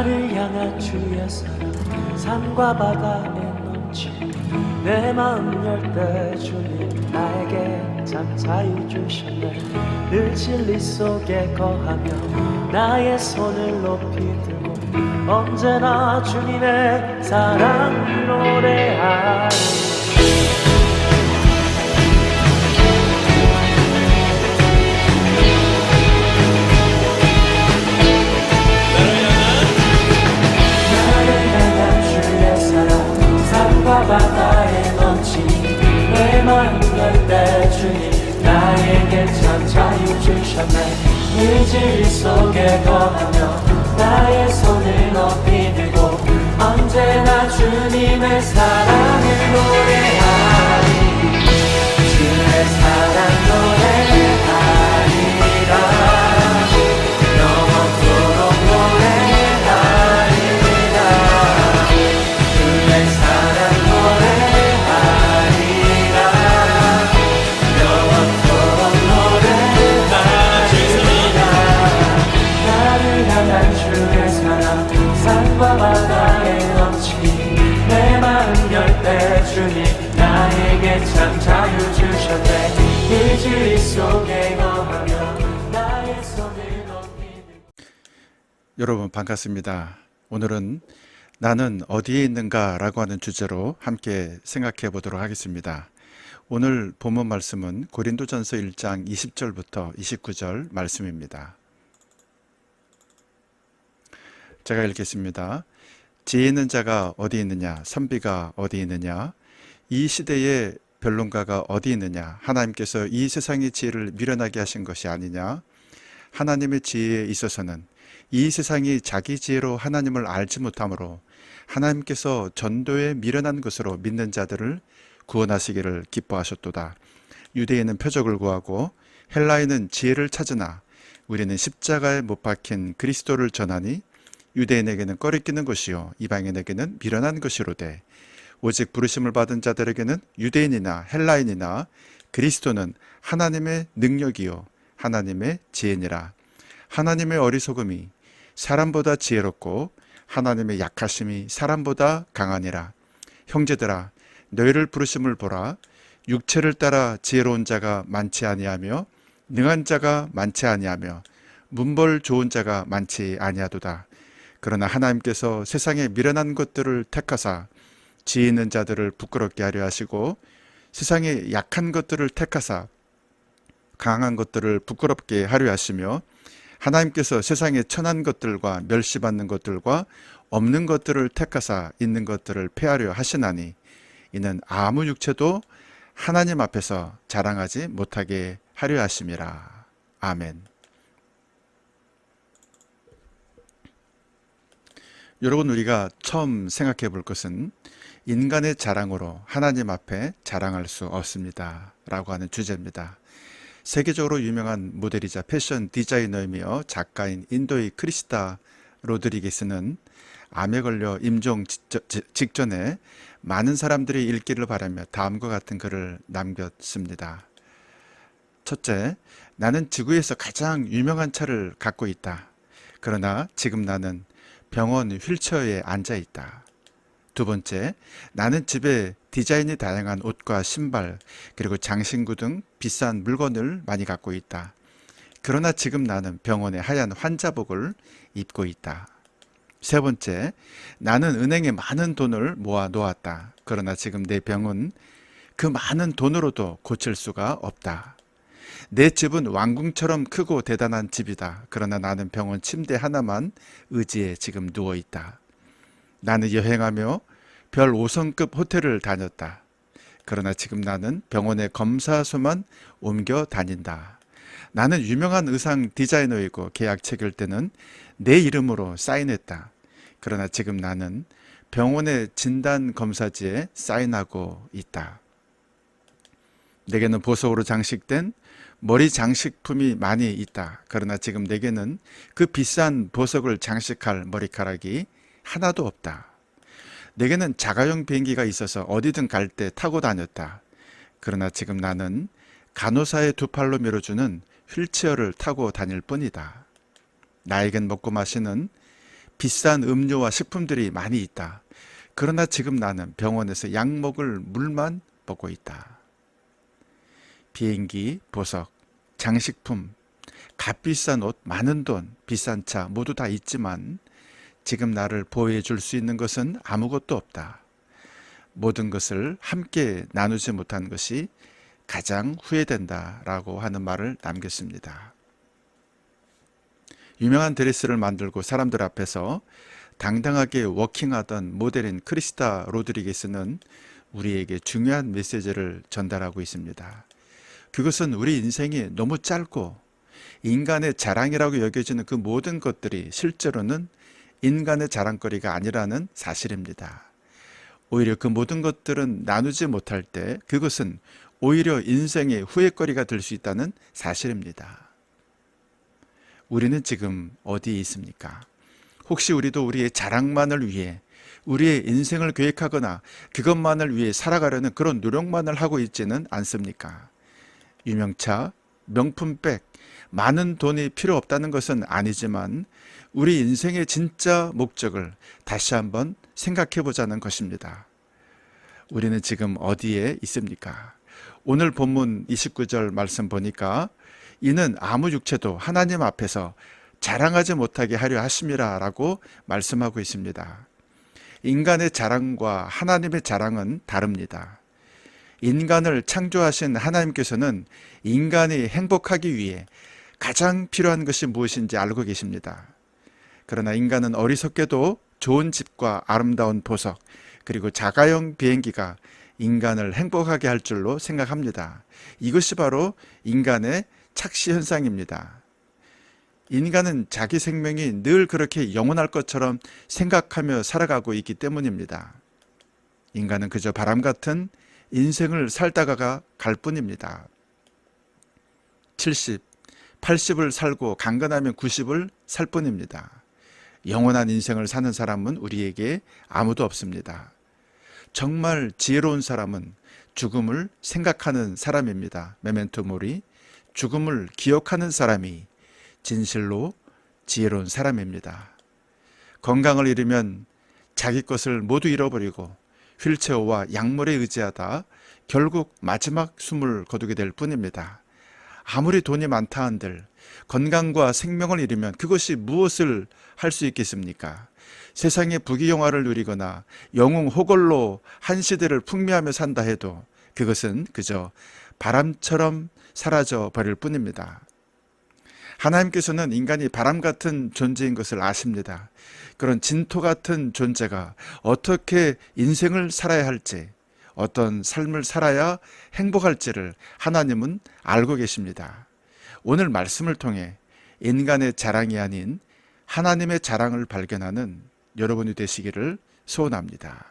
나를 향한 주의 사랑 산과 바다에 넘치 내 마음 열 때 주님 나에게 참 자유 주셨네. 늘 진리 속에 거하며 나의 손을 높이 들고 언제나 주님의 사랑을 노래하리. 바다에 넘치니 내 마음 열 때 주님 나에게 참 자유 주셨네. 늘 진리 속에 거하며 나의 손을 높이 들고 언제나 주님의 사랑을 노래하리. 주의 사랑 노래하리라. 영원토록 노래하리라. 주의 사랑 산과 바다에 넘치니 내 마음 열 때 주님 나에게 참 자유 주셨네. 그 진리 속에 거하며 나의 손을 높이 들고. 여러분 반갑습니다. 오늘은 나는 어디에 있는가 라고 하는 주제로 함께 생각해 보도록 하겠습니다. 오늘 본문 말씀은 고린도전서 1장 20절부터 29절 말씀입니다. 제가 읽겠습니다. 지혜 있는 자가 어디 있느냐? 선비가 어디 있느냐? 이 시대의 변론가가 어디 있느냐? 하나님께서 이 세상의 지혜를 미련하게 하신 것이 아니냐? 하나님의 지혜에 있어서는 이 세상이 자기 지혜로 하나님을 알지 못하므로 하나님께서 전도에 미련한 것으로 믿는 자들을 구원하시기를 기뻐하셨도다. 유대인은 표적을 구하고 헬라인은 지혜를 찾으나 우리는 십자가에 못 박힌 그리스도를 전하니 유대인에게는 꺼리끼는 것이요 이방인에게는 미련한 것이로되 오직 부르심을 받은 자들에게는 유대인이나 헬라인이나 그리스도는 하나님의 능력이요 하나님의 지혜니라. 하나님의 어리석음이 사람보다 지혜롭고 하나님의 약하심이 사람보다 강하니라. 형제들아 너희를 부르심을 보라. 육체를 따라 지혜로운 자가 많지 아니하며 능한 자가 많지 아니하며 문벌 좋은 자가 많지 아니하도다. 그러나 하나님께서 세상에 미련한 것들을 택하사 지혜 있는 자들을 부끄럽게 하려 하시고 세상에 약한 것들을 택하사 강한 것들을 부끄럽게 하려 하시며 하나님께서 세상에 천한 것들과 멸시받는 것들과 없는 것들을 택하사 있는 것들을 폐하려 하시나니 이는 아무 육체도 하나님 앞에서 자랑하지 못하게 하려 하심이라. 아멘. 여러분, 우리가 처음 생각해 볼 것은 인간의 자랑으로 하나님 앞에 자랑할 수 없습니다 라고 하는 주제입니다. 세계적으로 유명한 모델이자 패션 디자이너이며 작가인 인도의 크리스타 로드리게스는 암에 걸려 임종 직전에 많은 사람들이 읽기를 바라며 다음과 같은 글을 남겼습니다. 첫째, 나는 지구에서 가장 유명한 차를 갖고 있다. 그러나 지금 나는 병원 휠체어에 앉아 있다. 두 번째, 나는 집에 디자인이 다양한 옷과 신발 그리고 장신구 등 비싼 물건을 많이 갖고 있다. 그러나 지금 나는 병원에 하얀 환자복을 입고 있다. 세 번째, 나는 은행에 많은 돈을 모아 놓았다. 그러나 지금 내 병은 그 많은 돈으로도 고칠 수가 없다. 내 집은 왕궁처럼 크고 대단한 집이다. 그러나 나는 병원 침대 하나만 의지해 지금 누워있다. 나는 여행하며 별 5성급 호텔을 다녔다. 그러나 지금 나는 병원의 검사소만 옮겨 다닌다. 나는 유명한 의상 디자이너이고 계약 체결 때는 내 이름으로 사인했다. 그러나 지금 나는 병원의 진단 검사지에 사인하고 있다. 내게는 보석으로 장식된 머리 장식품이 많이 있다. 그러나 지금 내게는 그 비싼 보석을 장식할 머리카락이 하나도 없다. 내게는 자가용 비행기가 있어서 어디든 갈 때 타고 다녔다. 그러나 지금 나는 간호사의 두 팔로 밀어주는 휠체어를 타고 다닐 뿐이다. 나에겐 먹고 마시는 비싼 음료와 식품들이 많이 있다. 그러나 지금 나는 병원에서 약 먹을 물만 먹고 있다. 비행기, 보석, 장식품, 값비싼 옷, 많은 돈, 비싼 차 모두 다 있지만 지금 나를 보호해 줄 수 있는 것은 아무것도 없다. 모든 것을 함께 나누지 못한 것이 가장 후회된다 라고 하는 말을 남겼습니다. 유명한 드레스를 만들고 사람들 앞에서 당당하게 워킹하던 모델인 크리스타 로드리게스는 우리에게 중요한 메시지를 전달하고 있습니다. 그것은 우리 인생이 너무 짧고 인간의 자랑이라고 여겨지는 그 모든 것들이 실제로는 인간의 자랑거리가 아니라는 사실입니다. 오히려 그 모든 것들은 나누지 못할 때 그것은 오히려 인생의 후회거리가 될 수 있다는 사실입니다. 우리는 지금 어디에 있습니까? 혹시 우리도 우리의 자랑만을 위해 우리의 인생을 계획하거나 그것만을 위해 살아가려는 그런 노력만을 하고 있지는 않습니까? 유명차, 명품백, 많은 돈이 필요 없다는 것은 아니지만 우리 인생의 진짜 목적을 다시 한번 생각해 보자는 것입니다. 우리는 지금 어디에 있습니까? 오늘 본문 29절 말씀 보니까 이는 아무 육체도 하나님 앞에서 자랑하지 못하게 하려 하심이라 라고 말씀하고 있습니다. 인간의 자랑과 하나님의 자랑은 다릅니다. 인간을 창조하신 하나님께서는 인간이 행복하기 위해 가장 필요한 것이 무엇인지 알고 계십니다. 그러나 인간은 어리석게도 좋은 집과 아름다운 보석 그리고 자가용 비행기가 인간을 행복하게 할 줄로 생각합니다. 이것이 바로 인간의 착시 현상입니다. 인간은 자기 생명이 늘 그렇게 영원할 것처럼 생각하며 살아가고 있기 때문입니다. 인간은 그저 바람 같은 인생을 살다가 갈 뿐입니다. 70, 80을 살고 강건하면 90을 살 뿐입니다. 영원한 인생을 사는 사람은 우리에게 아무도 없습니다. 정말 지혜로운 사람은 죽음을 생각하는 사람입니다. 메멘토 모리, 죽음을 기억하는 사람이 진실로 지혜로운 사람입니다. 건강을 잃으면 자기 것을 모두 잃어버리고 휠체어와 약물에 의지하다 결국 마지막 숨을 거두게 될 뿐입니다. 아무리 돈이 많다 한들 건강과 생명을 잃으면 그것이 무엇을 할 수 있겠습니까? 세상의 부귀영화를 누리거나 영웅 호걸로 한 시대를 풍미하며 산다 해도 그것은 그저 바람처럼 사라져 버릴 뿐입니다. 하나님께서는 인간이 바람 같은 존재인 것을 아십니다. 그런 진토 같은 존재가 어떻게 인생을 살아야 할지, 어떤 삶을 살아야 행복할지를 하나님은 알고 계십니다. 오늘 말씀을 통해 인간의 자랑이 아닌 하나님의 자랑을 발견하는 여러분이 되시기를 소원합니다.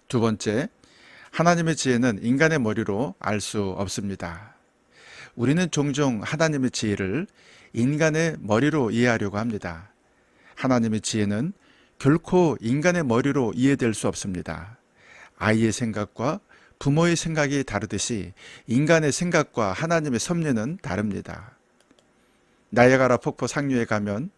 두 번째, 하나님의 지혜는 인간의 머리로 알 수 없습니다. 우리는 종종 하나님의 지혜를 인간의 머리로 이해하려고 합니다. 하나님의 지혜는 결코 인간의 머리로 이해될 수 없습니다. 아이의 생각과 부모의 생각이 다르듯이 인간의 생각과 하나님의 섭리는 다릅니다. 나이아가라 폭포 상류에 가면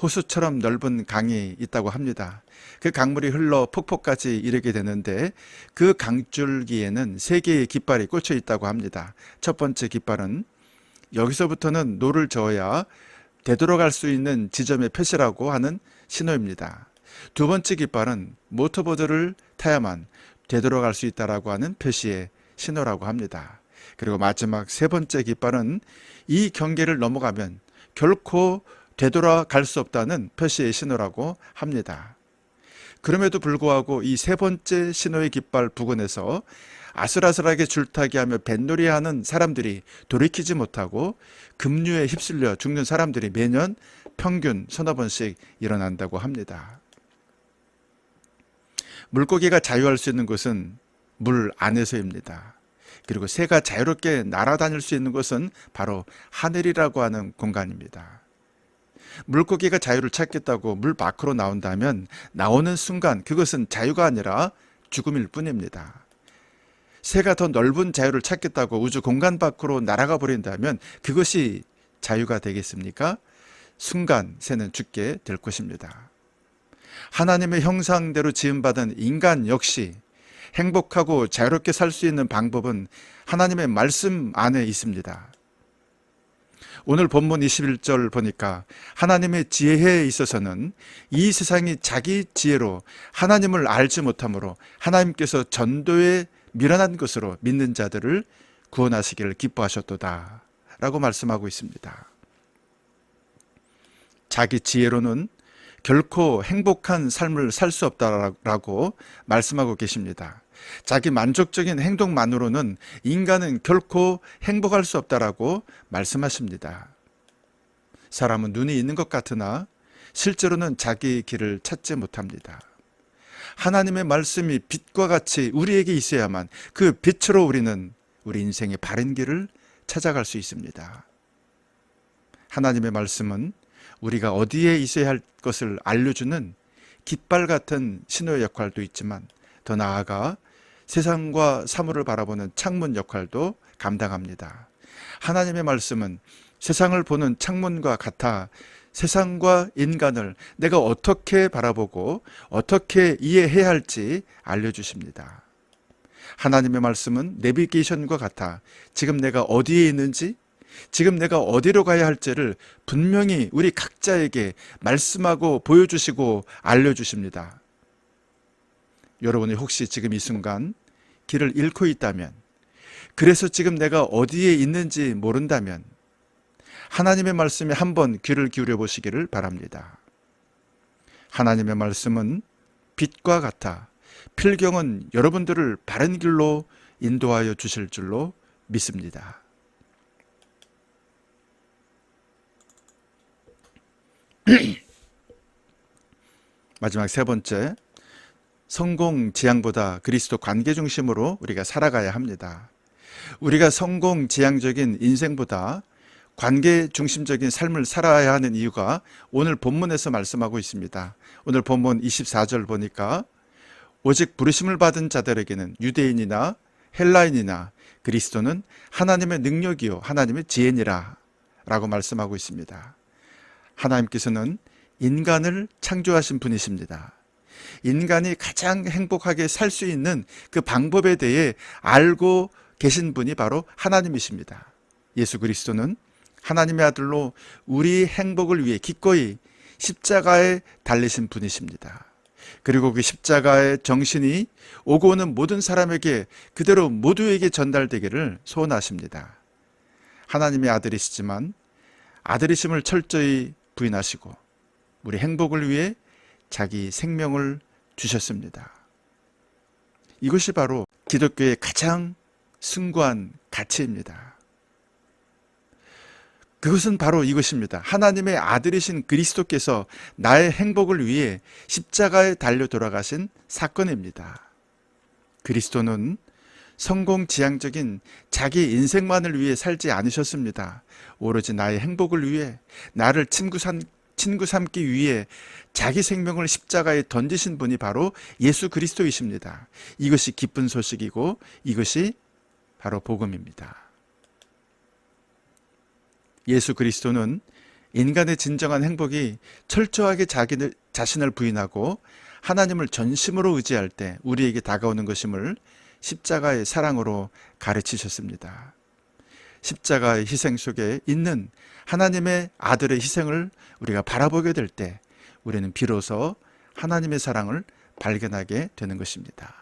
호수처럼 넓은 강이 있다고 합니다. 그 강물이 흘러 폭포까지 이르게 되는데 그 강줄기에는 3개의 깃발이 꽂혀 있다고 합니다. 첫 번째 깃발은 여기서부터는 노를 저어야 되돌아갈 수 있는 지점의 표시라고 하는 신호입니다. 두 번째 깃발은 모터보드를 타야만 되돌아갈 수 있다라고 하는 표시의 신호라고 합니다. 그리고 마지막 세 번째 깃발은 이 경계를 넘어가면 결코 되돌아갈 수 없다는 표시의 신호라고 합니다. 그럼에도 불구하고 이 세 번째 신호의 깃발 부근에서 아슬아슬하게 줄타기하며 뱃놀이하는 사람들이 돌이키지 못하고 급류에 휩쓸려 죽는 사람들이 매년 평균 서너 번씩 일어난다고 합니다. 물고기가 자유할 수 있는 곳은 물 안에서입니다. 그리고 새가 자유롭게 날아다닐 수 있는 곳은 바로 하늘이라고 하는 공간입니다. 물고기가 자유를 찾겠다고 물 밖으로 나온다면 나오는 순간 그것은 자유가 아니라 죽음일 뿐입니다. 새가 더 넓은 자유를 찾겠다고 우주 공간 밖으로 날아가 버린다면 그것이 자유가 되겠습니까? 순간 새는 죽게 될 것입니다. 하나님의 형상대로 지음받은 인간 역시 행복하고 자유롭게 살 수 있는 방법은 하나님의 말씀 안에 있습니다. 오늘 본문 21절 보니까 하나님의 지혜에 있어서는 이 세상이 자기 지혜로 하나님을 알지 못하므로 하나님께서 전도에 미련한 것으로 믿는 자들을 구원하시기를 기뻐하셨도다 라고 말씀하고 있습니다. 자기 지혜로는 결코 행복한 삶을 살 수 없다라고 말씀하고 계십니다. 자기 만족적인 행동만으로는 인간은 결코 행복할 수 없다라고 말씀하십니다. 사람은 눈이 있는 것 같으나 실제로는 자기 길을 찾지 못합니다. 하나님의 말씀이 빛과 같이 우리에게 있어야만 그 빛으로 우리는 우리 인생의 바른 길을 찾아갈 수 있습니다. 하나님의 말씀은 우리가 어디에 있어야 할 것을 알려주는 깃발 같은 신호의 역할도 있지만 더 나아가 세상과 사물을 바라보는 창문 역할도 감당합니다. 하나님의 말씀은 세상을 보는 창문과 같아 세상과 인간을 내가 어떻게 바라보고 어떻게 이해해야 할지 알려주십니다. 하나님의 말씀은 내비게이션과 같아 지금 내가 어디에 있는지, 지금 내가 어디로 가야 할지를 분명히 우리 각자에게 말씀하고 보여주시고 알려주십니다. 여러분이 혹시 지금 이 순간 길을 잃고 있다면, 그래서 지금 내가 어디에 있는지 모른다면 하나님의 말씀에 한번 귀를 기울여 보시기를 바랍니다. 하나님의 말씀은 빛과 같아 필경은 여러분들을 바른 길로 인도하여 주실 줄로 믿습니다. 마지막 세 번째, 성공 지향보다 그리스도 관계 중심으로 우리가 살아가야 합니다. 우리가 성공 지향적인 인생보다 관계 중심적인 삶을 살아야 하는 이유가 오늘 본문에서 말씀하고 있습니다. 오늘 본문 24절 보니까 오직 부르심을 받은 자들에게는 유대인이나 헬라인이나 그리스도는 하나님의 능력이요 하나님의 지혜니라 라고 말씀하고 있습니다. 하나님께서는 인간을 창조하신 분이십니다. 인간이 가장 행복하게 살 수 있는 그 방법에 대해 알고 계신 분이 바로 하나님이십니다. 예수 그리스도는 하나님의 아들로 우리 행복을 위해 기꺼이 십자가에 달리신 분이십니다. 그리고 그 십자가의 정신이 오고 오는 모든 사람에게 그대로 모두에게 전달되기를 소원하십니다. 하나님의 아들이시지만 아들이심을 철저히 부인하시고 우리 행복을 위해 자기 생명을 주셨습니다. 이것이 바로 기독교의 가장 숭고한 가치입니다. 그것은 바로 이것입니다. 하나님의 아들이신 그리스도께서 나의 행복을 위해 십자가에 달려 돌아가신 사건입니다. 그리스도는 성공지향적인 자기 인생만을 위해 살지 않으셨습니다. 오로지 나의 행복을 위해, 나를 친구 삼기 위해 자기 생명을 십자가에 던지신 분이 바로 예수 그리스도이십니다. 이것이 기쁜 소식이고 이것이 바로 복음입니다. 예수 그리스도는 인간의 진정한 행복이 철저하게 자신을 부인하고 하나님을 전심으로 의지할 때 우리에게 다가오는 것임을 십자가의 사랑으로 가르치셨습니다. 십자가의 희생 속에 있는 하나님의 아들의 희생을 우리가 바라보게 될 때 우리는 비로소 하나님의 사랑을 발견하게 되는 것입니다.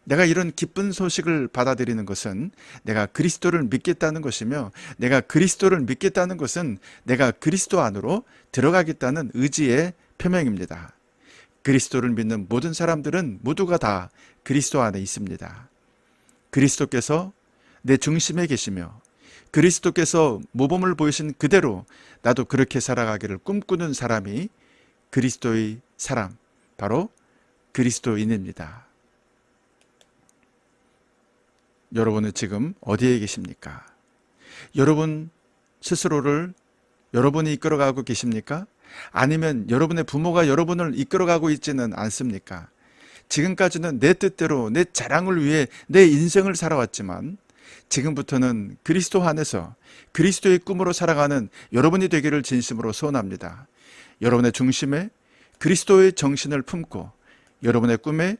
내가 이런 기쁜 소식을 받아들이는 것은 내가 그리스도를 믿겠다는 것이며, 내가 그리스도를 믿겠다는 것은 내가 그리스도 안으로 들어가겠다는 의지의 표명입니다. 그리스도를 믿는 모든 사람들은 모두가 다 그리스도 안에 있습니다. 그리스도께서 내 중심에 계시며 그리스도께서 모범을 보이신 그대로 나도 그렇게 살아가기를 꿈꾸는 사람이 그리스도의 사람, 바로 그리스도인입니다. 여러분은 지금 어디에 계십니까? 여러분 스스로를 여러분이 이끌어가고 계십니까? 아니면 여러분의 부모가 여러분을 이끌어가고 있지는 않습니까? 지금까지는 내 뜻대로 내 자랑을 위해 내 인생을 살아왔지만 지금부터는 그리스도 안에서 그리스도의 꿈으로 살아가는 여러분이 되기를 진심으로 소원합니다. 여러분의 중심에 그리스도의 정신을 품고 여러분의 꿈에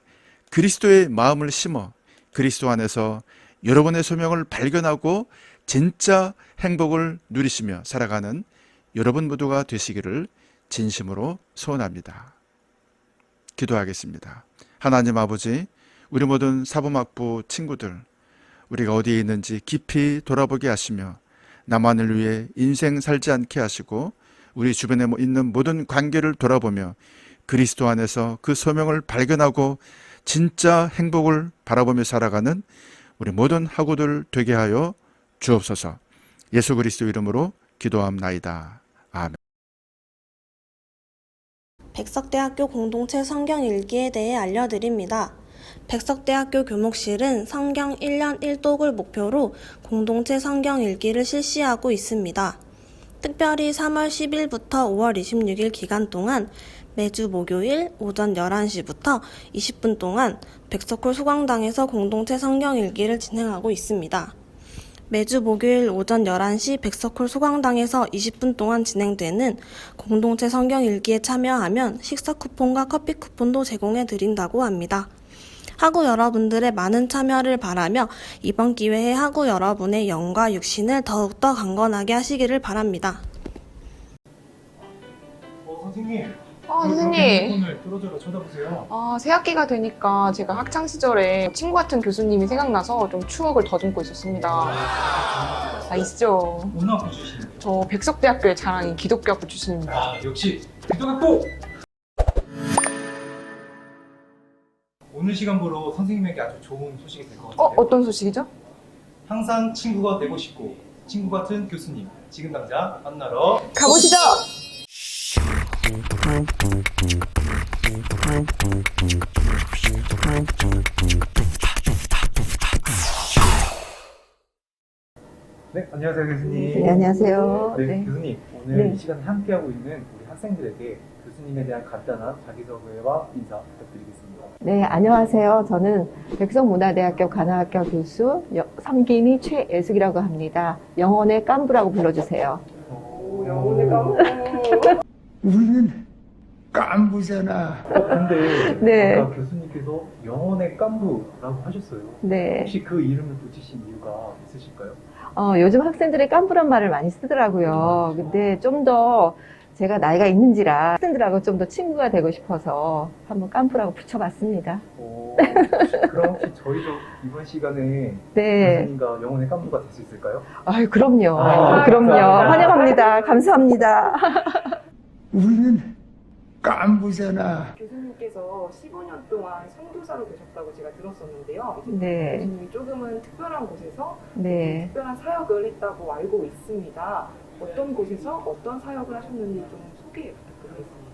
그리스도의 마음을 심어 그리스도 안에서 여러분의 소명을 발견하고 진짜 행복을 누리시며 살아가는 여러분 모두가 되시기를 진심으로 소원합니다. 기도하겠습니다. 하나님 아버지, 우리 모든 사범학부 친구들, 우리가 어디에 있는지 깊이 돌아보게 하시며 나만을 위해 인생 살지 않게 하시고 우리 주변에 있는 모든 관계를 돌아보며 그리스도 안에서 그 소명을 발견하고 진짜 행복을 바라보며 살아가는 우리 모든 학우들 되게 하여 주옵소서. 예수 그리스도 이름으로 기도함나이다. 아멘. 백석대학교 공동체 성경 읽기에 대해 알려드립니다. 백석대학교 교목실은 성경 1년 1독을 목표로 공동체 성경 읽기를 실시하고 있습니다. 특별히 3월 10일부터 5월 26일 기간 동안 매주 목요일 오전 11시부터 20분 동안 백석홀 소강당에서 공동체 성경 읽기를 진행하고 있습니다. 매주 목요일 오전 11시 백석홀 소강당에서 20분 동안 진행되는 공동체 성경 읽기에 참여하면 식사 쿠폰과 커피 쿠폰도 제공해 드린다고 합니다. 학우 여러분들의 많은 참여를 바라며 이번 기회에 학우 여러분의 영과 육신을 더욱더 강건하게 하시기를 바랍니다. 선생님. 선생님. 오늘 들어줘라 쳐다보세요. 새 학기가 되니까 제가 학창시절에 친구 같은 교수님이 생각나서 좀 추억을 더듬고 있었습니다. 있죠. 어느 학교 출신이에요? 저 백석대학교의 자랑인 기독교학부 출신입니다. 역시 기독학부! 오늘 시간 보러 선생님에게 아주 좋은 소식이 될 것 같아요. 어떤 소식이죠? 항상 친구가 되고 싶고 친구 같은 교수님 지금 당장 만나러 가보시죠! 네, 안녕하세요 교수님. 네, 안녕하세요. 네, 네. 교수님 오늘 네. 이 시간에 함께하고 있는 우리 학생들에게 교수님에 대한 간단한 자기소개와 인사 부탁드리겠습니다. 네, 안녕하세요. 저는 백석문화대학교 관아학과 교수 성김이 최애숙이라고 합니다. 영혼의 깐부라고 불러주세요. 영혼의 깐부. 우리는 깐부잖아. 근데 네. 아까 교수님께서 영혼의 깐부라고 하셨어요. 네. 혹시 그 이름을 붙이신 이유가 있으실까요? 요즘 학생들이 깐부란 말을 많이 쓰더라고요. 근데 좀 더 제가 나이가 있는지라 학생들하고 좀 더 친구가 되고 싶어서 한번 깐부라고 붙여봤습니다. 그럼 혹시 저희도 이번 시간에 네. 교수님과 영혼의 깐부가 될 수 있을까요? 아유, 그럼요. 아, 그럼요. 감사합니다. 환영합니다. 감사합니다. 우리는 깐부잖아. 교수님께서 15년 동안 선교사로 계셨다고 제가 들었었는데요. 이제 네. 교수님이 조금은 특별한 곳에서 네. 특별한 사역을 했다고 알고 있습니다. 어떤 곳에서 어떤 사역을 하셨는지 좀 소개 부탁드리겠습니다.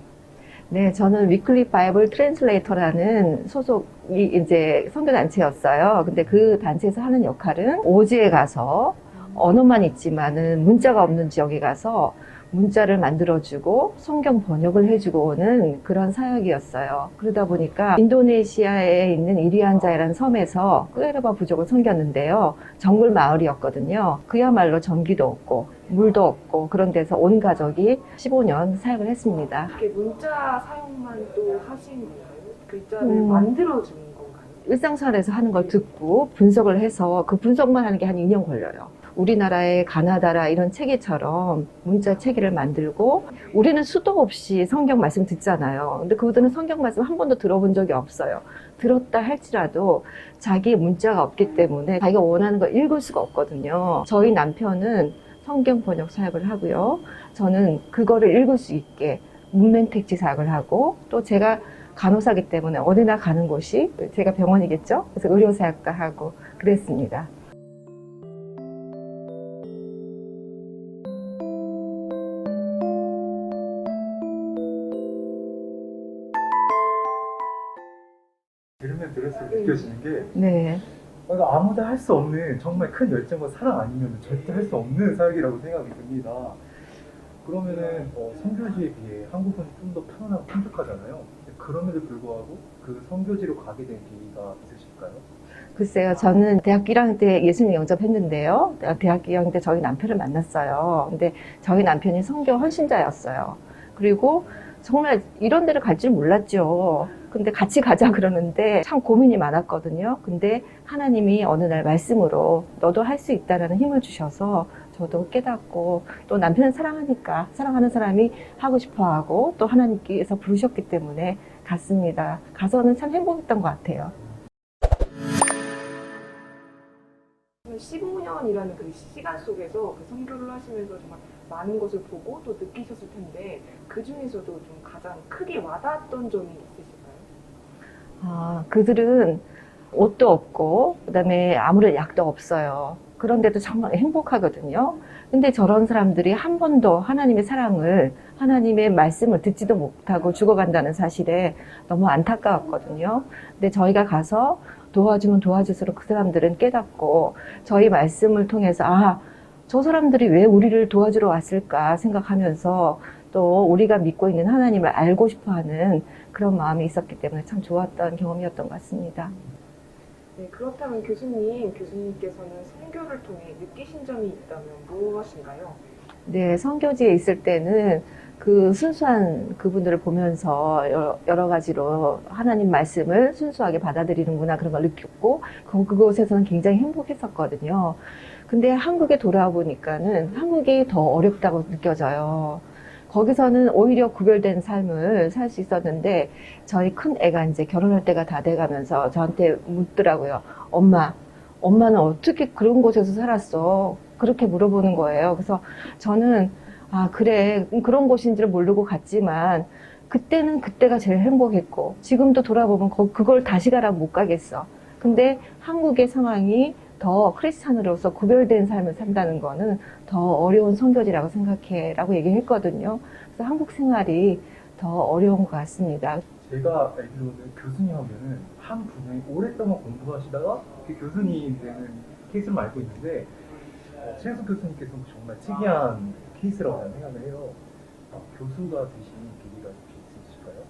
네, 저는 위클리 바이블 트랜슬레이터라는 소속이 이제 선교단체였어요. 근데 그 단체에서 하는 역할은 오지에 가서 언어만 있지만은 문자가 없는 지역에 가서 문자를 만들어주고 성경 번역을 해주고 오는 그런 사역이었어요. 그러다 보니까 인도네시아에 있는 이리안자이라는 섬에서 꾸에르바 부족을 섬겼는데요. 정글 마을이었거든요. 그야말로 전기도 없고 물도 없고 그런 데서 온 가족이 15년 사역을 했습니다. 이렇게 문자 사용만 또 하신 건가요? 글자를 만들어주는 건가요? 일상생활에서 하는 걸 듣고 분석을 해서 그 분석만 하는 게 한 2년 걸려요. 우리나라의 가나다라 이런 체계처럼 문자 체계를 만들고 우리는 수도 없이 성경 말씀 듣잖아요. 근데 그분들은 성경 말씀 한 번도 들어본 적이 없어요. 들었다 할지라도 자기의 문자가 없기 때문에 자기가 원하는 걸 읽을 수가 없거든요. 저희 남편은 성경 번역 사역을 하고요. 저는 그거를 읽을 수 있게 문맹 택지 사역을 하고 또 제가 간호사기 때문에 어디나 가는 곳이 제가 병원이겠죠. 그래서 의료 사역도 하고 그랬습니다. 들으면 들을수록 느껴지는 게 네. 아무도 할 수 없는 정말 큰 열정과 사랑 아니면 절대 할 수 없는 사역이라고 생각이 듭니다. 그러면은 선교지에 비해 한국은 좀 더 편안하고 풍족하잖아요. 그럼에도 불구하고 그 선교지로 가게 된 계기가 있으실까요? 글쎄요, 저는 대학교 1학년 때 예수님 영접했는데요. 대학교 2학년 때 저희 남편을 만났어요. 근데 저희 남편이 선교 헌신자였어요. 그리고 정말 이런 데를 갈 줄 몰랐죠. 근데 같이 가자 그러는데 참 고민이 많았거든요. 근데 하나님이 어느 날 말씀으로 너도 할 수 있다라는 힘을 주셔서 저도 깨닫고 또 남편을 사랑하니까 사랑하는 사람이 하고 싶어 하고 또 하나님께서 부르셨기 때문에 갔습니다. 가서는 참 행복했던 것 같아요. 15년이라는 그 시간 속에서 그 선교를 하시면서 정말 많은 것을 보고 또 느끼셨을 텐데 그 중에서도 좀 가장 크게 와닿았던 점이 있으실까요? 그들은 옷도 없고 그다음에 아무런 약도 없어요. 그런데도 정말 행복하거든요. 근데 저런 사람들이 한 번도 하나님의 사랑을, 하나님의 말씀을 듣지도 못하고 죽어간다는 사실에 너무 안타까웠거든요. 근데 저희가 가서 도와주면 도와줄수록 그 사람들은 깨닫고 저희 말씀을 통해서 저 사람들이 왜 우리를 도와주러 왔을까 생각하면서 또 우리가 믿고 있는 하나님을 알고 싶어하는 그런 마음이 있었기 때문에 참 좋았던 경험이었던 것 같습니다. 네, 그렇다면 교수님께서는 선교를 통해 느끼신 점이 있다면 무엇인가요? 네, 선교지에 있을 때는 그 순수한 그분들을 보면서 여러 가지로 하나님 말씀을 순수하게 받아들이는구나 그런 걸 느꼈고 그곳에서는 굉장히 행복했었거든요. 근데 한국에 돌아와 보니까는 한국이 더 어렵다고 느껴져요. 거기서는 오히려 구별된 삶을 살 수 있었는데 저희 큰 애가 이제 결혼할 때가 다 돼가면서 저한테 묻더라고요. 엄마는 어떻게 그런 곳에서 살았어? 그렇게 물어보는 거예요. 그래서 저는 그래 그런 곳인 줄 모르고 갔지만 그때는 그때가 제일 행복했고 지금도 돌아보면 그걸 다시 가라고 못 가겠어. 근데 한국의 상황이 더 크리스찬으로서 구별된 삶을 산다는 거는 더 어려운 선교지라고 생각해 라고 얘기했거든요. 그래서 한국 생활이 더 어려운 것 같습니다. 제가 알기로는 교수님 하면은 한 분야에 오랫동안 공부하시다가 교수님 되는 케이스를 알고 있는데 최현석 교수님께서는 정말 특이한 케이스라고 저는 생각을 해요. 교수가 되신 계기가 혹시 있으실까요?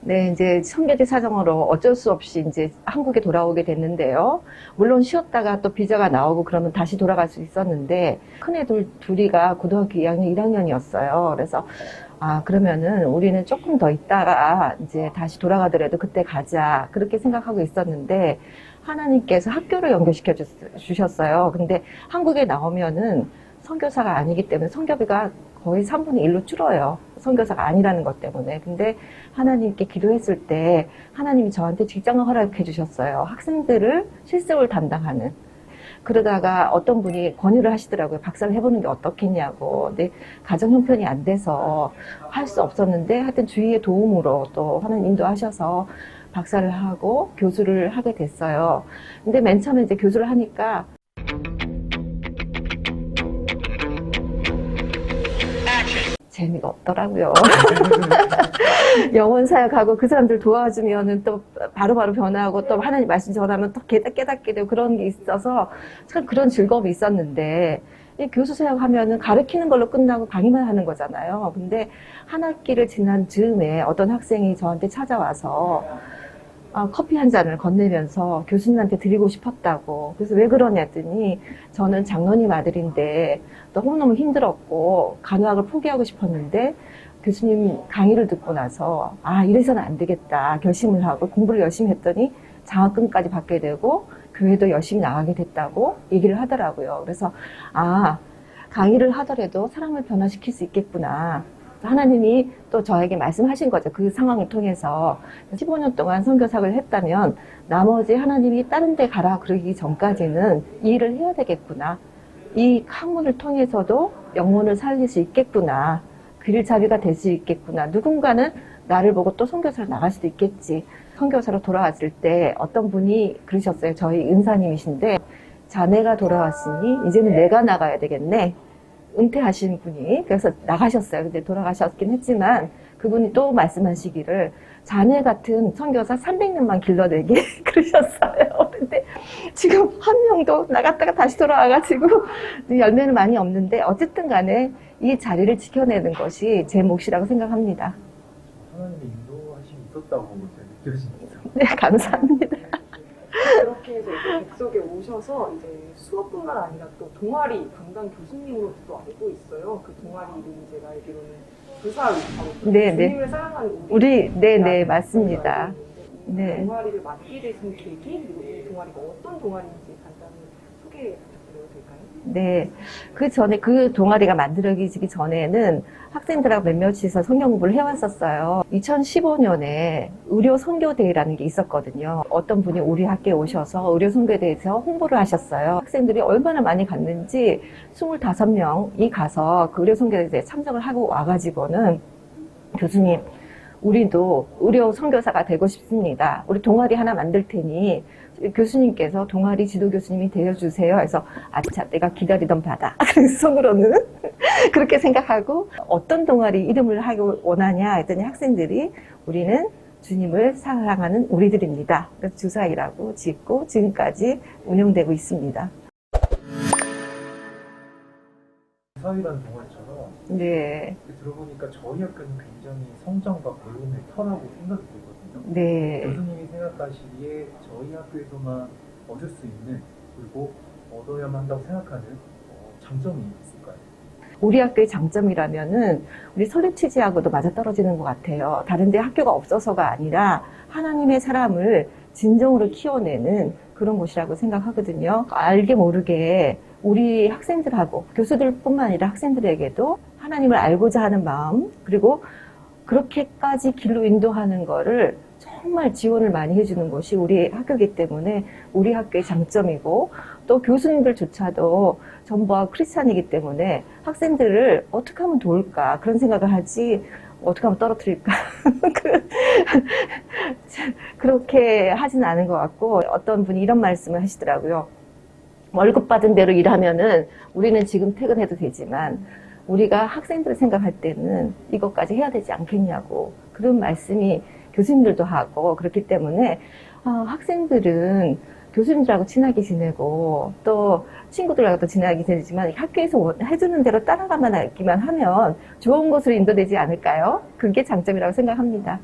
네, 이제 선교지 사정으로 어쩔 수 없이 이제 한국에 돌아오게 됐는데요. 물론 쉬었다가 또 비자가 나오고 그러면 다시 돌아갈 수 있었는데 큰애들 둘이가 고등학교 2학년, 1학년이었어요. 그래서 그러면은 우리는 조금 더 있다가 이제 다시 돌아가더라도 그때 가자. 그렇게 생각하고 있었는데 하나님께서 학교를 연결시켜 주셨어요. 근데 한국에 나오면은 선교사가 아니기 때문에 선교비가 거의 3분의 1로 줄어요. 선교사가 아니라는 것 때문에. 근데 하나님께 기도했을 때 하나님이 저한테 직장을 허락해 주셨어요. 학생들을 실습을 담당하는. 그러다가 어떤 분이 권유를 하시더라고요. 박사를 해보는 게 어떻겠냐고. 근데 가정 형편이 안 돼서 할 수 없었는데 하여튼 주위의 도움으로 또 하나님 인도하셔서 박사를 하고 교수를 하게 됐어요. 근데 맨 처음에 이제 교수를 하니까 재미가 없더라고요. 영혼 사역하고 그 사람들 도와주면은 또 바로바로 변하고 또 하나님 말씀 전하면 또 깨닫게 되고 그런 게 있어서 참 그런 즐거움이 있었는데 이 교수 사역하면은 가르치는 걸로 끝나고 강의만 하는 거잖아요. 근데 한 학기를 지난 즈음에 어떤 학생이 저한테 찾아와서 커피 한 잔을 건네면서 교수님한테 드리고 싶었다고. 그래서 왜 그러냐 했더니 저는 장로님 아들인데 너무너무 힘들었고 간호학을 포기하고 싶었는데 교수님 강의를 듣고 나서 이래서는 안 되겠다 결심을 하고 공부를 열심히 했더니 장학금까지 받게 되고 교회도 열심히 나가게 됐다고 얘기를 하더라고요. 그래서 강의를 하더라도 사람을 변화시킬 수 있겠구나. 하나님이 또 저에게 말씀하신 거죠. 그 상황을 통해서 15년 동안 선교사역을 했다면 나머지 하나님이 다른 데 가라 그러기 전까지는 이 일을 해야 되겠구나. 이 학문을 통해서도 영혼을 살릴 수 있겠구나. 길잡이가 될 수 있겠구나. 누군가는 나를 보고 또 선교사로 나갈 수도 있겠지. 선교사로 돌아왔을 때 어떤 분이 그러셨어요. 저희 은사님이신데 자네가 돌아왔으니 이제는 내가 나가야 되겠네. 은퇴하신 분이 그래서 나가셨어요. 근데 돌아가셨긴 했지만 그분이 또 말씀하시기를 자네 같은 선교사 300명만 길러내게 그러셨어요. 근데 지금 한 명도 나갔다가 다시 돌아와가지고 열매는 많이 없는데 어쨌든 간에 이 자리를 지켜내는 것이 제 몫이라고 생각합니다. 하나님의 인도하심이 있었다고 느껴지네요. 네, 감사합니다. 그렇게 해서 이제 백석에 오셔서 이제 수업뿐만 아니라 또 동아리 담당 교수님으로도 또 알고 있어요. 그 동아리 이름이 제가 알기로는 부사위, 바로 네, 주님을 사랑하는 우리, 네, 라는 네, 맞습니다. 이 네. 동아리를 맡게 되신 계기, 그리고 이 동아리가 어떤 동아리인지 간단히 소개 부탁드려도 될까요? 네. 그 전에 그 동아리가 만들어지기 전에는 학생들하고 몇몇이서 성경 공부를 해왔었어요. 2015년에 의료 선교대회라는 게 있었거든요. 어떤 분이 우리 학교에 오셔서 의료 선교대회에서 홍보를 하셨어요. 학생들이 얼마나 많이 갔는지 25명이 가서 그 의료 선교대회에 참석을 하고 와가지고는 교수님, 우리도 의료 선교사가 되고 싶습니다. 우리 동아리 하나 만들 테니 교수님께서 동아리 지도 교수님이 되어주세요. 해서 아차, 내가 기다리던 바다. 그래서 속으로는 그렇게 생각하고 어떤 동아리 이름을 하기 원하냐 했더니 학생들이 우리는 주님을 사랑하는 우리들입니다. 그래서 주사위라고 짓고 지금까지 운영되고 있습니다. 사위라는 동아리처럼 네, 이렇게 들어보니까 저희 학교는 굉장히 성장과 배움의 터라고 생각이 들거든요. 네. 교수님이 생각하시기에 저희 학교에서만 얻을 수 있는, 그리고 얻어야만 한다고 생각하는 장점이 있을까요? 우리 학교의 장점이라면은 우리 설립 취지하고도 맞아떨어지는 것 같아요. 다른 데 학교가 없어서가 아니라 하나님의 사람을 진정으로 키워내는 그런 곳이라고 생각하거든요. 알게 모르게 우리 학생들하고 교수들뿐만 아니라 학생들에게도 하나님을 알고자 하는 마음, 그리고 그렇게까지 길로 인도하는 거를 정말 지원을 많이 해주는 곳이 우리 학교이기 때문에 우리 학교의 장점이고, 또 교수님들조차도 전부가 크리스찬이기 때문에 학생들을 어떻게 하면 도울까 그런 생각을 하지 어떻게 하면 떨어뜨릴까 그렇게 하진 않은 것 같고, 어떤 분이 이런 말씀을 하시더라고요. 월급 받은 대로 일하면은 우리는 지금 퇴근해도 되지만 우리가 학생들을 생각할 때는 이것까지 해야 되지 않겠냐고 그런 말씀이 교수님들도 하고, 그렇기 때문에 학생들은 교수님들하고 친하게 지내고 또 친구들하고도 친하게 지내지만 학교에서 해주는 대로 따라가기만 하면 좋은 곳으로 인도되지 않을까요? 그게 장점이라고 생각합니다.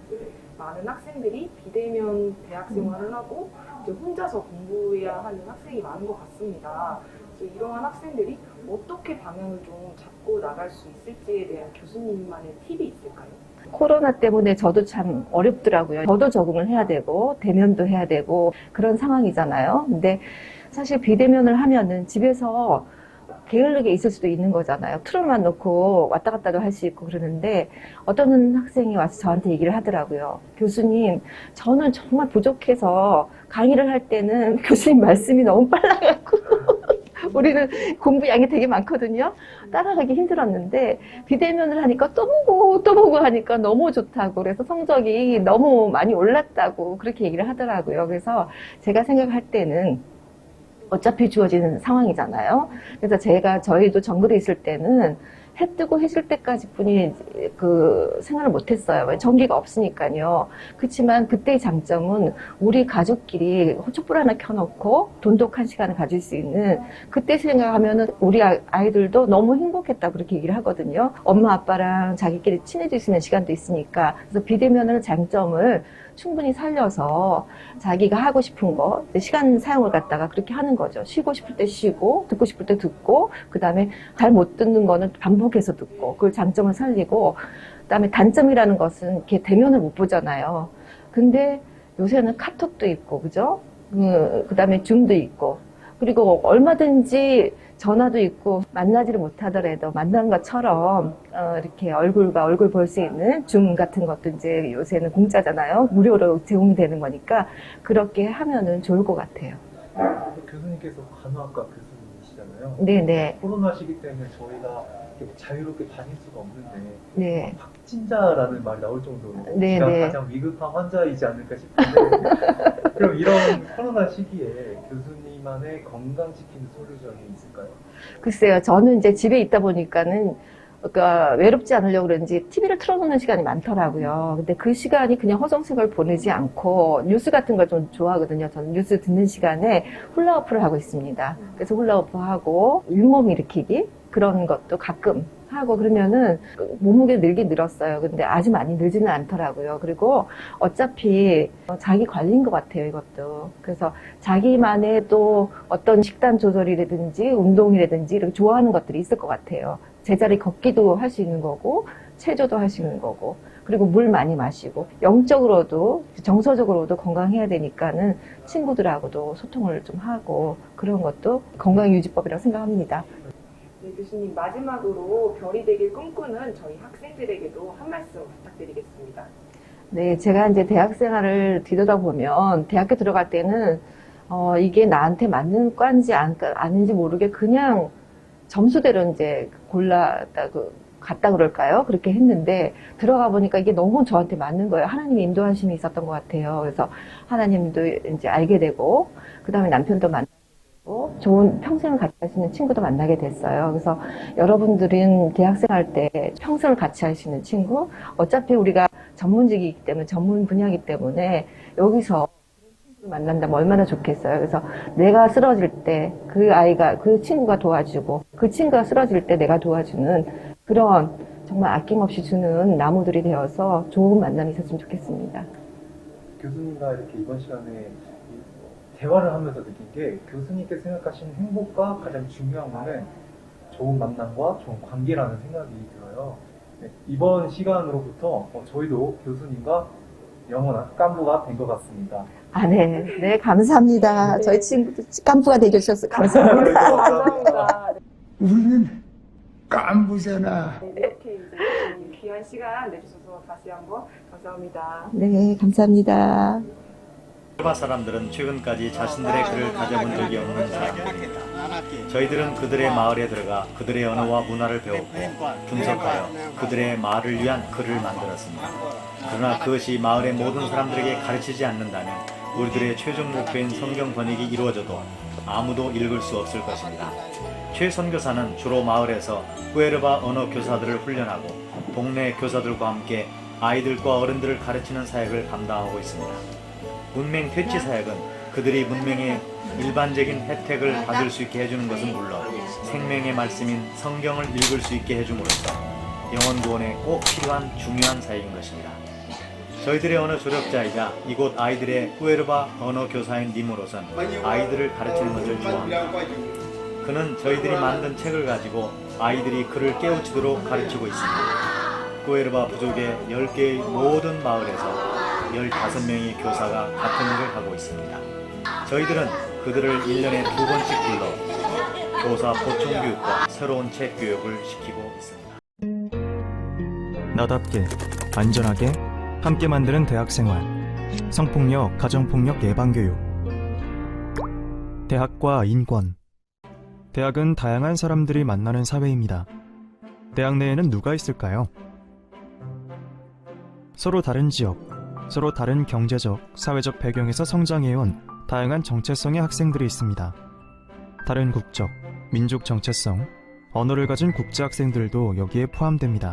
많은 학생들이 비대면 대학 생활을 하고 이제 혼자서 공부해야 하는 학생이 많은 것 같습니다. 그래서 이러한 학생들이 어떻게 방향을 좀 잡고 나갈 수 있을지에 대한 교수님만의 팁이 있을까요? 코로나 때문에 저도 참 어렵더라고요. 저도 적응을 해야 되고 대면도 해야 되고 그런 상황이잖아요. 근데 사실 비대면을 하면은 집에서 게을르게 있을 수도 있는 거잖아요. 틀어만 놓고 왔다 갔다도 할 수 있고 그러는데, 어떤 학생이 와서 저한테 얘기를 하더라고요. 교수님, 저는 정말 부족해서 강의를 할 때는 교수님 말씀이 너무 빨라갖고 우리는 공부 양이 되게 많거든요. 따라가기 힘들었는데 비대면을 하니까 또 보고 하니까 너무 좋다고, 그래서 성적이 너무 많이 올랐다고 그렇게 얘기를 하더라고요. 그래서 제가 생각할 때는 어차피 주어지는 상황이잖아요. 그래서 저희도 정글에 있을 때는 해 뜨고 해질 때까지 뿐이 그 생활을 못했어요. 왜? 전기가 없으니까요. 그렇지만 그때의 장점은 우리 가족끼리 촛불 하나 켜놓고 돈독한 시간을 가질 수 있는, 그때 생각하면은 우리 아이들도 너무 행복했다 그렇게 얘기를 하거든요. 엄마 아빠랑 자기끼리 친해질 수 있는 시간도 있으니까. 그래서 비대면을 장점을 충분히 살려서 자기가 하고 싶은 거, 시간 사용을 갖다가 그렇게 하는 거죠. 쉬고 싶을 때 쉬고, 듣고 싶을 때 듣고, 그 다음에 잘 못 듣는 거는 반복해서 듣고, 그걸 장점을 살리고, 그 다음에 단점이라는 것은 이렇게 대면을 못 보잖아요. 근데 요새는 카톡도 있고, 그죠? 그 다음에 줌도 있고, 그리고 얼마든지 전화도 있고, 만나지를 못하더라도 만난 것처럼 이렇게 얼굴과 얼굴 볼 수 있는 줌 같은 것도 이제 요새는 공짜잖아요. 무료로 제공이 되는 거니까 그렇게 하면은 좋을 것 같아요. 교수님께서 간호학과 교수님이시잖아요. 네네. 코로나 시기 때문에 저희가 이렇게 자유롭게 다닐 수가 없는데 네. 확진자라는 말이 나올 정도로 네, 제가 네. 가장 위급한 환자이지 않을까 싶은데 그럼 이런 코로나 시기에 교수님만의 건강지키는 솔루션이 있을까요? 글쎄요, 저는 이제 집에 있다 보니까는 그러니까 외롭지 않으려고 그런지 TV를 틀어놓는 시간이 많더라고요. 근데 그 시간이 그냥 허송세월 보내지 않고 뉴스 같은 걸 좀 좋아하거든요. 저는 뉴스 듣는 시간에 훌라후프를 하고 있습니다. 그래서 훌라후프 하고 잇몸 일으키기 그런 것도 가끔 하고 그러면은 몸무게 늘긴 늘었어요. 근데 아주 많이 늘지는 않더라고요. 그리고 어차피 자기 관리인 것 같아요, 이것도. 그래서 자기만의 또 어떤 식단 조절이라든지 운동이라든지 이렇게 좋아하는 것들이 있을 것 같아요. 제자리 걷기도 할 수 있는 거고, 체조도 할 수 있는 거고, 그리고 물 많이 마시고, 영적으로도, 정서적으로도 건강해야 되니까는 친구들하고도 소통을 좀 하고, 그런 것도 건강유지법이라고 생각합니다. 네, 교수님 마지막으로 별이 되길 꿈꾸는 저희 학생들에게도 한 말씀 부탁드리겠습니다. 네, 제가 이제 대학 생활을 뒤돌아보면, 대학교 들어갈 때는, 이게 나한테 맞는 과인지 아닌지 모르게 그냥 점수대로 이제 갔다 그럴까요? 그렇게 했는데, 들어가 보니까 이게 너무 저한테 맞는 거예요. 하나님의 인도하심이 있었던 것 같아요. 그래서 하나님도 이제 알게 되고, 그 다음에 남편도 만나고, 좋은 평생을 같이 할 수 있는 친구도 만나게 됐어요. 그래서 여러분들은 대학생 할 때 평생을 같이 할 수 있는 친구, 어차피 우리가 전문직이기 때문에, 전문 분야이기 때문에, 여기서 만난다면 얼마나 좋겠어요. 그래서 내가 쓰러질 때 그 친구가 도와주고 그 친구가 쓰러질 때 내가 도와주는 그런 정말 아낌없이 주는 나무들이 되어서 좋은 만남이 있었으면 좋겠습니다. 교수님과 이렇게 이번 시간에 대화를 하면서 느낀 게 교수님께 생각하시는 행복과 가장 중요한 거는 좋은 만남과 좋은 관계라는 생각이 들어요. 네, 이번 시간으로부터 저희도 교수님과 영원한 깐부가 된 것 같습니다. 네. 네, 감사합니다. 저희 친구들 깐부가 되주셔서 감사합니다. 감사합니다. 우리는 깐부잖아. 네, 이렇게 이제 교수님 귀한 시간 내주셔서 다시 한번 감사합니다. 네, 감사합니다. 쿠바 사람들은 최근까지 자신들의 글을 가져본 적이 없는 사람들입니다. 저희들은 그들의 마을에 들어가 그들의 언어와 문화를 배웠고 분석하여 그들의 마을을 위한 글을 만들었습니다. 그러나 그것이 마을의 모든 사람들에게 가르치지 않는다면 우리들의 최종 목표인 성경 번역이 이루어져도 아무도 읽을 수 없을 것입니다. 최 선교사는 주로 마을에서 꾸에르바 언어 교사들을 훈련하고 동네 교사들과 함께 아이들과 어른들을 가르치는 사역을 감당하고 있습니다. 문맹 퇴치 사역은 그들이 문맹의 일반적인 혜택을 받을 수 있게 해주는 것은 물론 생명의 말씀인 성경을 읽을 수 있게 해줌으로써 영혼 구원에 꼭 필요한 중요한 사역인 것입니다. 저희들의 언어 조력자이자 이곳 아이들의 꾸에르바 언어 교사인 님으로선 아이들을 가르치는 것을 좋아합니다. 그는 저희들이 만든 책을 가지고 아이들이 글을 깨우치도록 가르치고 있습니다. 꾸에르바 부족의 10개의 모든 마을에서 15명의 교사가 같은 일을 하고 있습니다. 저희들은 그들을 1년에 2번씩 불러 교사 보충 교육과 새로운 책 교육을 시키고 있습니다. 나답게, 안전하게 함께 만드는 대학생활, 성폭력, 가정폭력 예방교육. 대학과 인권. 대학은 다양한 사람들이 만나는 사회입니다. 대학 내에는 누가 있을까요? 서로 다른 지역, 서로 다른 경제적, 사회적 배경에서 성장해온 다양한 정체성의 학생들이 있습니다. 다른 국적, 민족 정체성, 언어를 가진 국제 학생들도 여기에 포함됩니다.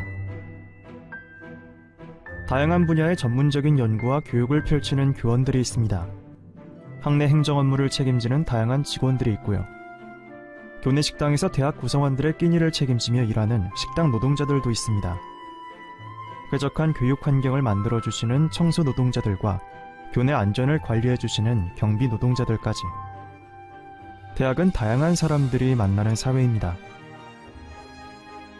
다양한 분야의 전문적인 연구와 교육을 펼치는 교원들이 있습니다. 학내 행정 업무를 책임지는 다양한 직원들이 있고요. 교내 식당에서 대학 구성원들의 끼니를 책임지며 일하는 식당 노동자들도 있습니다. 쾌적한 교육 환경을 만들어주시는 청소 노동자들과 교내 안전을 관리해주시는 경비 노동자들까지. 대학은 다양한 사람들이 만나는 사회입니다.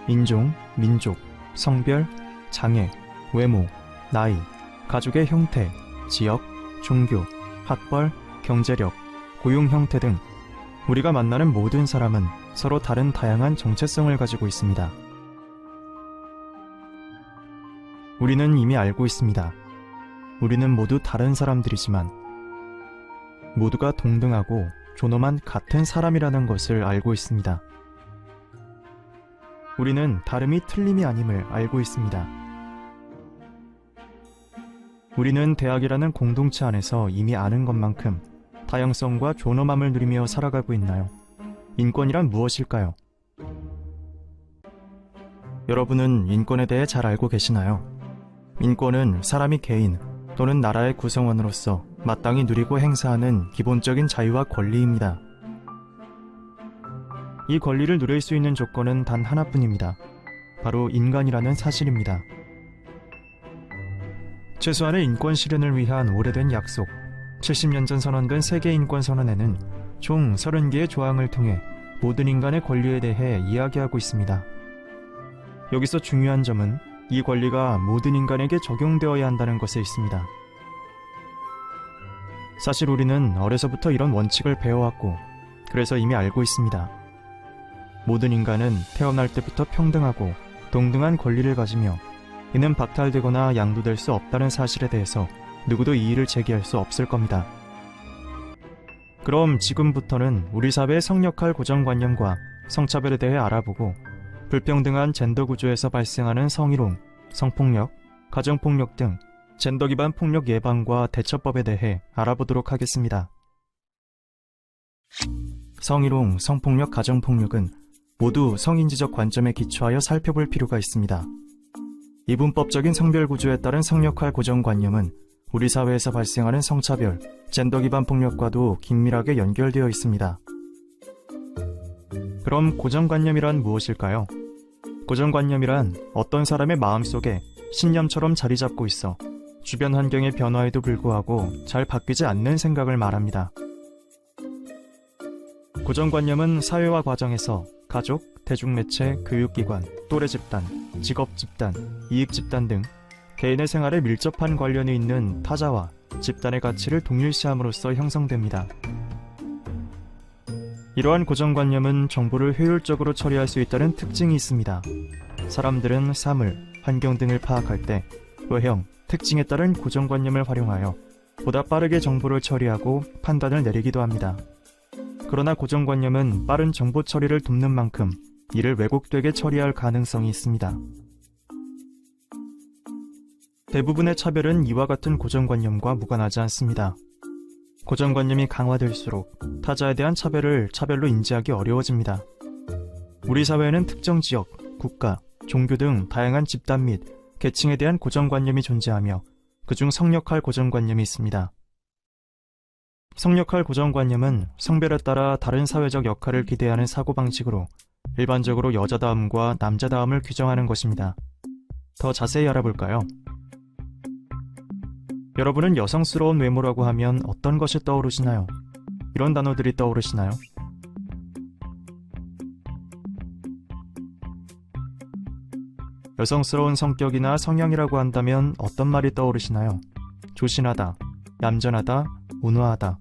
인종, 민족, 성별, 장애, 외모, 나이, 가족의 형태, 지역, 종교, 학벌, 경제력, 고용 형태 등 우리가 만나는 모든 사람은 서로 다른 다양한 정체성을 가지고 있습니다. 우리는 이미 알고 있습니다. 우리는 모두 다른 사람들이지만 모두가 동등하고 존엄한 같은 사람이라는 것을 알고 있습니다. 우리는 다름이 틀림이 아님을 알고 있습니다. 우리는 대학이라는 공동체 안에서 이미 아는 것만큼 다양성과 존엄함을 누리며 살아가고 있나요? 인권이란 무엇일까요? 여러분은 인권에 대해 잘 알고 계시나요? 인권은 사람이 개인 또는 나라의 구성원으로서 마땅히 누리고 행사하는 기본적인 자유와 권리입니다. 이 권리를 누릴 수 있는 조건은 단 하나뿐입니다. 바로 인간이라는 사실입니다. 최소한의 인권 실현을 위한 오래된 약속, 70년 전 선언된 세계인권선언에는 총 30개의 조항을 통해 모든 인간의 권리에 대해 이야기하고 있습니다. 여기서 중요한 점은 이 권리가 모든 인간에게 적용되어야 한다는 것에 있습니다. 사실 우리는 어려서부터 이런 원칙을 배워왔고, 그래서 이미 알고 있습니다. 모든 인간은 태어날 때부터 평등하고 동등한 권리를 가지며 이는 박탈되거나 양도될 수 없다는 사실에 대해서 누구도 이의를 제기할 수 없을 겁니다. 그럼 지금부터는 우리 사회의 성역할 고정관념과 성차별에 대해 알아보고 불평등한 젠더 구조에서 발생하는 성희롱, 성폭력, 가정폭력 등 젠더 기반 폭력 예방과 대처법에 대해 알아보도록 하겠습니다. 성희롱, 성폭력, 가정폭력은 모두 성인지적 관점에 기초하여 살펴볼 필요가 있습니다. 이분법적인 성별 구조에 따른 성역할 고정관념은 우리 사회에서 발생하는 성차별, 젠더 기반 폭력과도 긴밀하게 연결되어 있습니다. 그럼 고정관념이란 무엇일까요? 고정관념이란 어떤 사람의 마음속에 신념처럼 자리 잡고 있어 주변 환경의 변화에도 불구하고 잘 바뀌지 않는 생각을 말합니다. 고정관념은 사회와 과정에서 가족, 대중매체, 교육기관, 또래 집단, 직업 집단, 이익 집단 등 개인의 생활에 밀접한 관련이 있는 타자와 집단의 가치를 동일시함으로써 형성됩니다. 이러한 고정관념은 정보를 효율적으로 처리할 수 있다는 특징이 있습니다. 사람들은 사물, 환경 등을 파악할 때 외형, 특징에 따른 고정관념을 활용하여 보다 빠르게 정보를 처리하고 판단을 내리기도 합니다. 그러나 고정관념은 빠른 정보 처리를 돕는 만큼 이를 왜곡되게 처리할 가능성이 있습니다. 대부분의 차별은 이와 같은 고정관념과 무관하지 않습니다. 고정관념이 강화될수록 타자에 대한 차별을 차별로 인지하기 어려워집니다. 우리 사회에는 특정 지역, 국가, 종교 등 다양한 집단 및 계층에 대한 고정관념이 존재하며 그중 성역할 고정관념이 있습니다. 성역할 고정관념은 성별에 따라 다른 사회적 역할을 기대하는 사고방식으로 일반적으로 여자다움과 남자다움을 규정하는 것입니다. 더 자세히 알아볼까요? 여러분은 여성스러운 외모라고 하면 어떤 것이 떠오르시나요? 이런 단어들이 떠오르시나요? 여성스러운 성격이나 성향이라고 한다면 어떤 말이 떠오르시나요? 조신하다, 얌전하다, 온화하다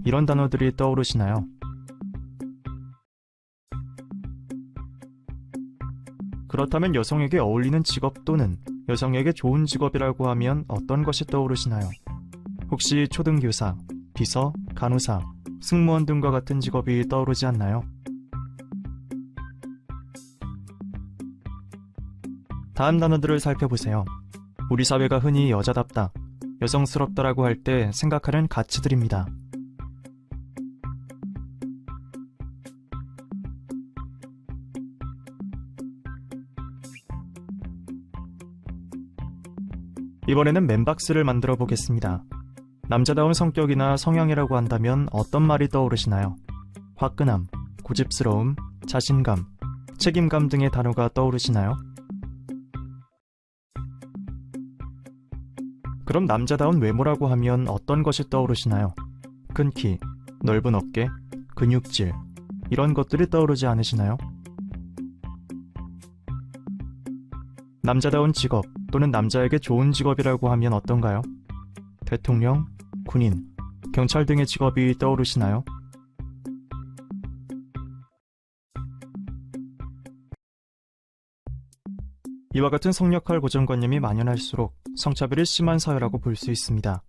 이런 단어들이 떠오르시나요? 그렇다면 여성에게 어울리는 직업 또는 여성에게 좋은 직업이라고 하면 어떤 것이 떠오르시나요? 혹시 초등교사, 비서, 간호사, 승무원 등과 같은 직업이 떠오르지 않나요? 다음 단어들을 살펴보세요. 우리 사회가 흔히 여자답다, 여성스럽다라고 할 때 생각하는 가치들입니다. 이번에는 맨박스를 만들어 보겠습니다. 남자다운 성격이나 성향이라고 한다면 어떤 말이 떠오르시나요? 화끈함, 고집스러움, 자신감, 책임감 등의 단어가 떠오르시나요? 그럼 남자다운 외모라고 하면 어떤 것이 떠오르시나요? 큰 키, 넓은 어깨, 근육질 이런 것들이 떠오르지 않으시나요? 남자다운 직업 또는 남자에게 좋은 직업이라고 하면 어떤가요? 대통령, 군인, 경찰 등의 직업이 떠오르시나요? 이와 같은 성역할 고정관념이 만연할수록 성차별이 심한 사회라고 볼 수 있습니다.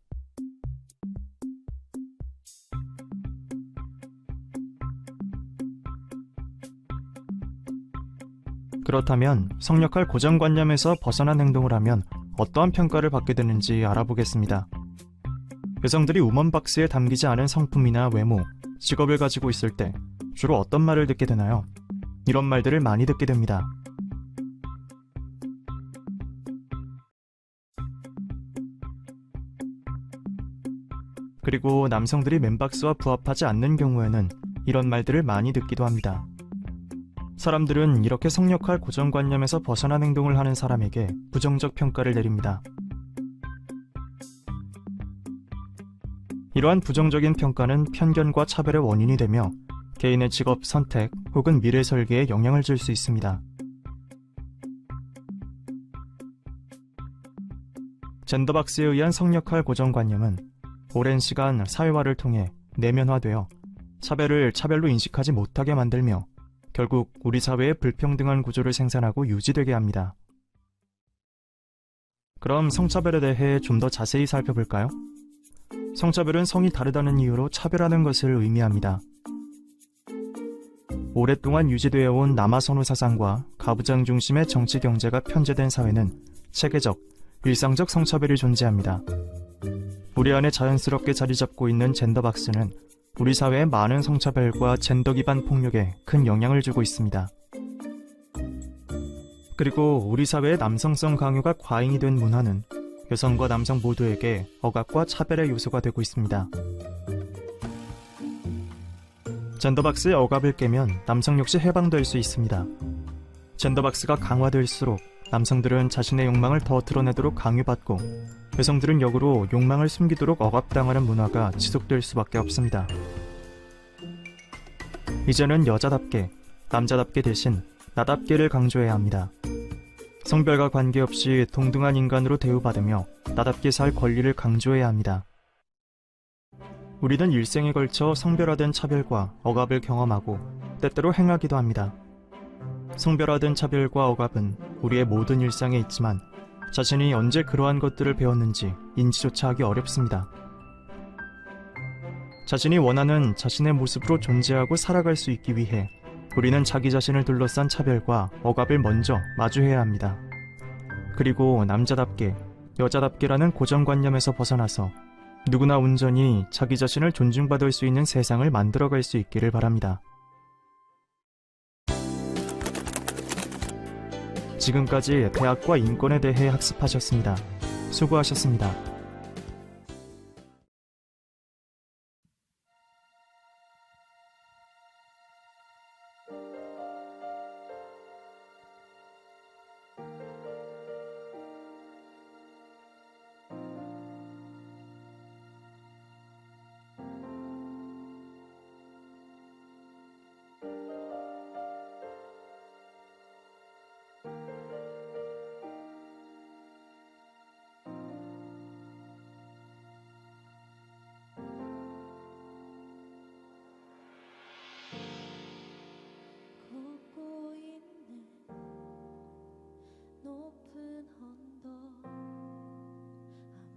그렇다면 성역할 고정관념에서 벗어난 행동을 하면 어떠한 평가를 받게 되는지 알아보겠습니다. 여성들이 우먼박스에 담기지 않은 성품이나 외모, 직업을 가지고 있을 때 주로 어떤 말을 듣게 되나요? 이런 말들을 많이 듣게 됩니다. 그리고 남성들이 맨박스와 부합하지 않는 경우에는 이런 말들을 많이 듣기도 합니다. 사람들은 이렇게 성역할 고정관념에서 벗어난 행동을 하는 사람에게 부정적 평가를 내립니다. 이러한 부정적인 평가는 편견과 차별의 원인이 되며 개인의 직업 선택 혹은 미래 설계에 영향을 줄 수 있습니다. 젠더박스에 의한 성역할 고정관념은 오랜 시간 사회화를 통해 내면화되어 차별을 차별로 인식하지 못하게 만들며 결국 우리 사회의 불평등한 구조를 생산하고 유지되게 합니다. 그럼 성차별에 대해 좀 더 자세히 살펴볼까요? 성차별은 성이 다르다는 이유로 차별하는 것을 의미합니다. 오랫동안 유지되어 온 남아선호 사상과 가부장 중심의 정치 경제가 편제된 사회는 체계적, 일상적 성차별이 존재합니다. 우리 안에 자연스럽게 자리 잡고 있는 젠더박스는 우리 사회의 많은 성차별과 젠더 기반 폭력에 큰 영향을 주고 있습니다. 그리고 우리 사회의 남성성 강요가 과잉이 된 문화는 여성과 남성 모두에게 억압과 차별의 요소가 되고 있습니다. 젠더박스의 억압을 깨면 남성 역시 해방될 수 있습니다. 젠더박스가 강화될수록 남성들은 자신의 욕망을 더 드러내도록 강요받고 여성들은 역으로 욕망을 숨기도록 억압당하는 문화가 지속될 수밖에 없습니다. 이제는 여자답게, 남자답게 대신 나답게를 강조해야 합니다. 성별과 관계없이 동등한 인간으로 대우받으며 나답게 살 권리를 강조해야 합니다. 우리는 일생에 걸쳐 성별화된 차별과 억압을 경험하고 때때로 행하기도 합니다. 성별화된 차별과 억압은 우리의 모든 일상에 있지만 자신이 언제 그러한 것들을 배웠는지 인지조차 하기 어렵습니다. 자신이 원하는 자신의 모습으로 존재하고 살아갈 수 있기 위해 우리는 자기 자신을 둘러싼 차별과 억압을 먼저 마주해야 합니다. 그리고 남자답게, 여자답게라는 고정관념에서 벗어나서 누구나 온전히 자기 자신을 존중받을 수 있는 세상을 만들어갈 수 있기를 바랍니다. 지금까지 대학과 인권에 대해 학습하셨습니다. 수고하셨습니다. 걷고 있는 높은 언덕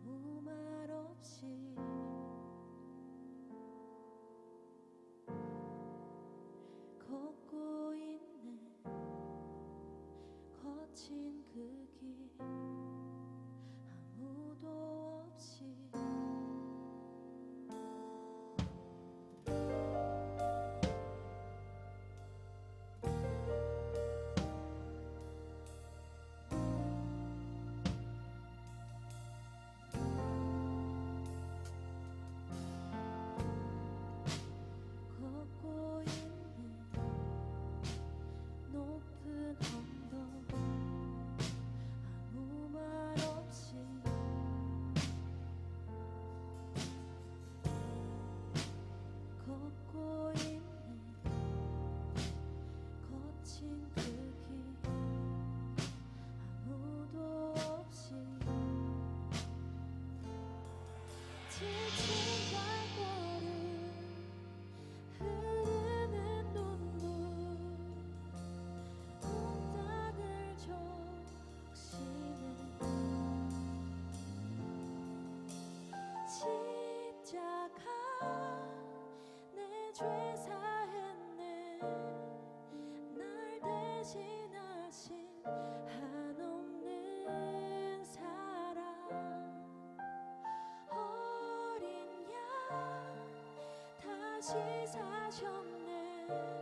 아무 말 없이 걷고 있는 거친 그 길 아무도 없이 걷고 있는 높은 언덕 아무 말 없이 걷고 있는 거친 그 길 아무도 없이 지친 발걸음 흐르는 눈물 콩닥을 적시는 십자가 내 죄 사했네 날 대신하신 한없는 사랑 어린 양 다시 사셨네